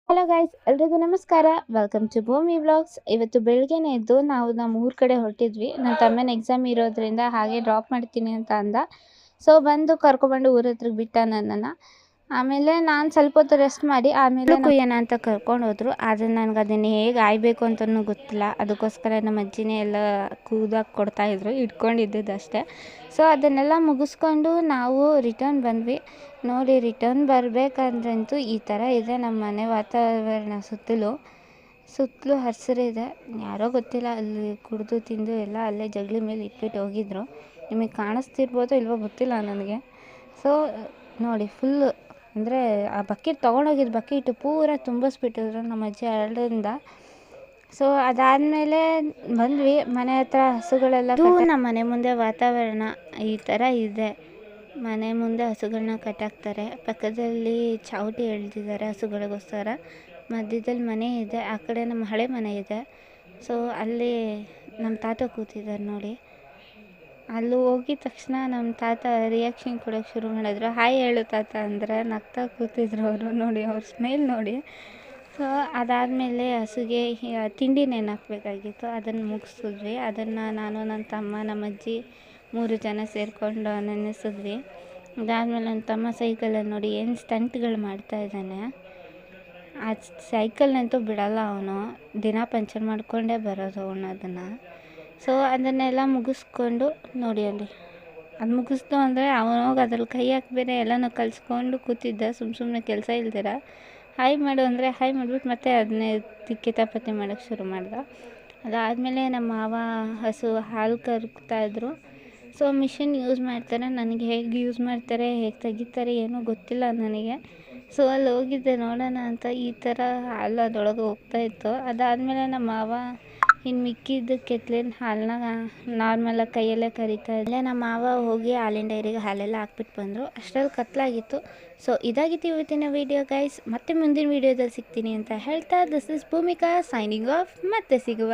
Hello guys, ಎಲ್ರಿಗೂ ನಮಸ್ಕಾರ. Welcome to ಭೂಮಿ ವ್ಲಾಗ್ಸ್. ಇವತ್ತು ಬೆಳಗ್ಗೆನೇ ಎದ್ದು ನಾವು ನಮ್ಮ ಊರ ಕಡೆ ಹೊರಟಿದ್ವಿ. ನನ್ನ ತಮ್ಮನ ಎಕ್ಸಾಮ್ ಇರೋದ್ರಿಂದ ಹಾಗೆ ಡ್ರಾಪ್ ಮಾಡ್ತೀನಿ ಅಂತ ಅಂದ. ಸೊ ಬಂದು ಕರ್ಕೊಬಂದು ಊರ ಹತ್ರಕ್ಕೆ ಬಿಟ್ಟ ನನ್ನನ್ನು. ಆಮೇಲೆ ನಾನು ಸ್ವಲ್ಪ ಹೊತ್ತು ರೆಸ್ಟ್ ಮಾಡಿ ಆಮೇಲೆ ಕುಯ್ಯೋಣ ಅಂತ ಕರ್ಕೊಂಡು ಹೋದ್ರು. ಆದರೆ ನನಗೆ ಅದನ್ನು ಹೇಗೆ ಆಯ್ಬೇಕು ಅಂತಲೂ ಗೊತ್ತಿಲ್ಲ. ಅದಕ್ಕೋಸ್ಕರ ನಮ್ಮ ಅಜ್ಜಿನೇ ಎಲ್ಲ ಕೂದಾಕಿ ಕೊಡ್ತಾಯಿದ್ರು, ಇಟ್ಕೊಂಡಿದ್ದಷ್ಟೇ. ಸೊ ಅದನ್ನೆಲ್ಲ ಮುಗಿಸ್ಕೊಂಡು ನಾವು ರಿಟರ್ನ್ ಬಂದ್ವಿ. ನೋಡಿ, ರಿಟರ್ನ್ ಬರಬೇಕಂದ್ರಂತೂ ಈ ಥರ ಇದೆ ನಮ್ಮ ಮನೆ ವಾತಾವರಣ. ಸುತ್ತಲೂ ಹಸಿರಿದೆ. ಯಾರೋ ಗೊತ್ತಿಲ್ಲ, ಅಲ್ಲಿ ಕುಡಿದು ತಿಂದು ಎಲ್ಲ ಅಲ್ಲೇ ಜಗಲಿ ಮೇಲೆ ಇಟ್ಬಿಟ್ಟು ಹೋಗಿದ್ರು. ನಿಮಗೆ ಕಾಣಿಸ್ತಿರ್ಬೋದೋ ಇಲ್ವೋ ಗೊತ್ತಿಲ್ಲ ನನಗೆ. ಸೊ ನೋಡಿ, ಫುಲ್ಲು ಅಂದರೆ ಆ ಬಕೆಟ್ ತೊಗೊಂಡೋಗಿದ್ದು ಬಕೆಟು ಪೂರ ತುಂಬಿಸ್ಬಿಟ್ಟಿದ್ರು ನಮ್ಮ ಅಜ್ಜಿ ಎರಡರಿಂದ. ಸೊ ಅದಾದಮೇಲೆ ಬಂದ್ವಿ ಮನೆ ಹತ್ರ. ಹಸುಗಳೆಲ್ಲ ನಮ್ಮ ಮನೆ ಮುಂದೆ ವಾತಾವರಣ ಈ ಥರ ಇದೆ. ಮನೆ ಮುಂದೆ ಹಸುಗಳನ್ನ ಕಟ್ಟಾಕ್ತಾರೆ. ಪಕ್ಕದಲ್ಲಿ ಚಾವಟಿ ಎಳ್ದಿದ್ದಾರೆ ಹಸುಗಳಿಗೋಸ್ಕರ. ಮಧ್ಯದಲ್ಲಿ ಮನೆ ಇದೆ, ಆ ಕಡೆ ನಮ್ಮ ಹಳೆ ಮನೆ ಇದೆ. ಸೊ ಅಲ್ಲಿ ನಮ್ಮ ತಾತ ಕೂತಿದ್ದಾರೆ ನೋಡಿ. ಅಲ್ಲಿ ಹೋಗಿದ ತಕ್ಷಣ ನಮ್ಮ ತಾತ ರಿಯಾಕ್ಷನ್ ಕೊಡೋಕ್ಕೆ ಶುರು ಮಾಡಿದ್ರು. ಹಾಯ್ ಹೇಳು ತಾತ ಅಂದರೆ ನಗ್ತಾ ಕೂತಿದ್ರು ಅವರು. ನೋಡಿ ಅವ್ರ ಸ್ಮೇಲ್ ನೋಡಿ. ಸೊ ಅದಾದಮೇಲೆ ಹಸುಗೆ ತಿಂಡಿ ನೆನೆಹಾಕಬೇಕಾಗಿತ್ತು, ಅದನ್ನು ಮುಗಿಸಿದ್ವಿ. ಅದನ್ನು ನಾನು, ನನ್ನ ತಮ್ಮ, ನಮ್ಮ ಅಜ್ಜಿ 3 ಜನ ಸೇರಿಕೊಂಡು ನೆನೆಸಿದ್ವಿ. ಅದಾದಮೇಲೆ ನನ್ನ ತಮ್ಮ ಸೈಕಲಲ್ಲಿ ನೋಡಿ ಏನು ಸ್ಟಂಟ್ಗಳು ಮಾಡ್ತಾಯಿದ್ದಾನೆ. ಆ ಸೈಕಲ್ನಂತೂ ಬಿಡಲ್ಲ ಅವನು, ದಿನ ಪಂಚರ್ ಮಾಡಿಕೊಂಡೇ ಬರೋದು ಅವನು ಅದನ್ನು. ಸೊ ಅದನ್ನೆಲ್ಲ ಮುಗಿಸ್ಕೊಂಡು ನೋಡಿ ಅಲ್ಲಿ ಅದು ಮುಗಿಸ್ತು ಅಂದರೆ ಅವನೋಗಿ ಅದ್ರಲ್ಲಿ ಕೈ ಹಾಕಿ ಎಲ್ಲನೂ ಕಲಿಸ್ಕೊಂಡು ಕೂತಿದ್ದ ಸುಮ್ಮನೆ ಕೆಲಸ ಇಲ್ದಿರ. ಹಾಯ್ ಮಾಡು ಅಂದರೆ ಹಾಯ್ ಮಾಡಿಬಿಟ್ಟು ಮತ್ತೆ ಅದನ್ನೇ ಕಿತಾಪತಿ ಮಾಡೋಕ್ಕೆ ಶುರು ಮಾಡ್ದ. ಅದಾದಮೇಲೆ ನಮ್ಮ ಮಾವ ಹಸು ಹಾಲು ಕರ್ಕ್ತಾಯಿದ್ರು. ಸೊ ಮಿಷಿನ್ ಯೂಸ್ ಮಾಡ್ತಾರೆ. ನನಗೆ ಹೇಗೆ ಯೂಸ್ ಮಾಡ್ತಾರೆ, ಹೇಗೆ ತೆಗಿತಾರೆ ಏನೂ ಗೊತ್ತಿಲ್ಲ ನನಗೆ. ಸೊ ಅಲ್ಲಿ ಹೋಗಿದ್ದೆ ನೋಡೋಣ ಅಂತ. ಈ ಥರ ಹಾಲು ಅದರೊಳಗೆ ಹೋಗ್ತಾಯಿತ್ತು. ಅದಾದಮೇಲೆ ನಮ್ಮ ಮಾವ ಇನ್ನು ಮಿಕ್ಕಿದ್ದ ಕೆತ್ತಲಿನ ಹಾಲನ್ನ ನಾರ್ಮಲಾಗಿ ಕೈಯಲ್ಲೇ ಕರಿತಾ ಇದ್ದೆ. ನಮ್ಮ ಮಾವ ಹೋಗಿ ಹಾಲಿನ ಡೈರಿಗೆ ಹಾಲೆಲ್ಲ ಹಾಕ್ಬಿಟ್ಟು ಬಂದರು. ಅಷ್ಟರಲ್ಲಿ ಕತ್ಲಾಗಿತ್ತು. ಸೊ ಇದಾಗಿತ್ತು ಇವತ್ತಿನ ವೀಡಿಯೋ ಗೈಸ್. ಮತ್ತೆ ಮುಂದಿನ ವೀಡಿಯೋದಲ್ಲಿ ಸಿಗ್ತೀನಿ ಅಂತ ಹೇಳ್ತಾ, this is Bhoomika signing off. ಮತ್ತೆ ಸಿಗುವ.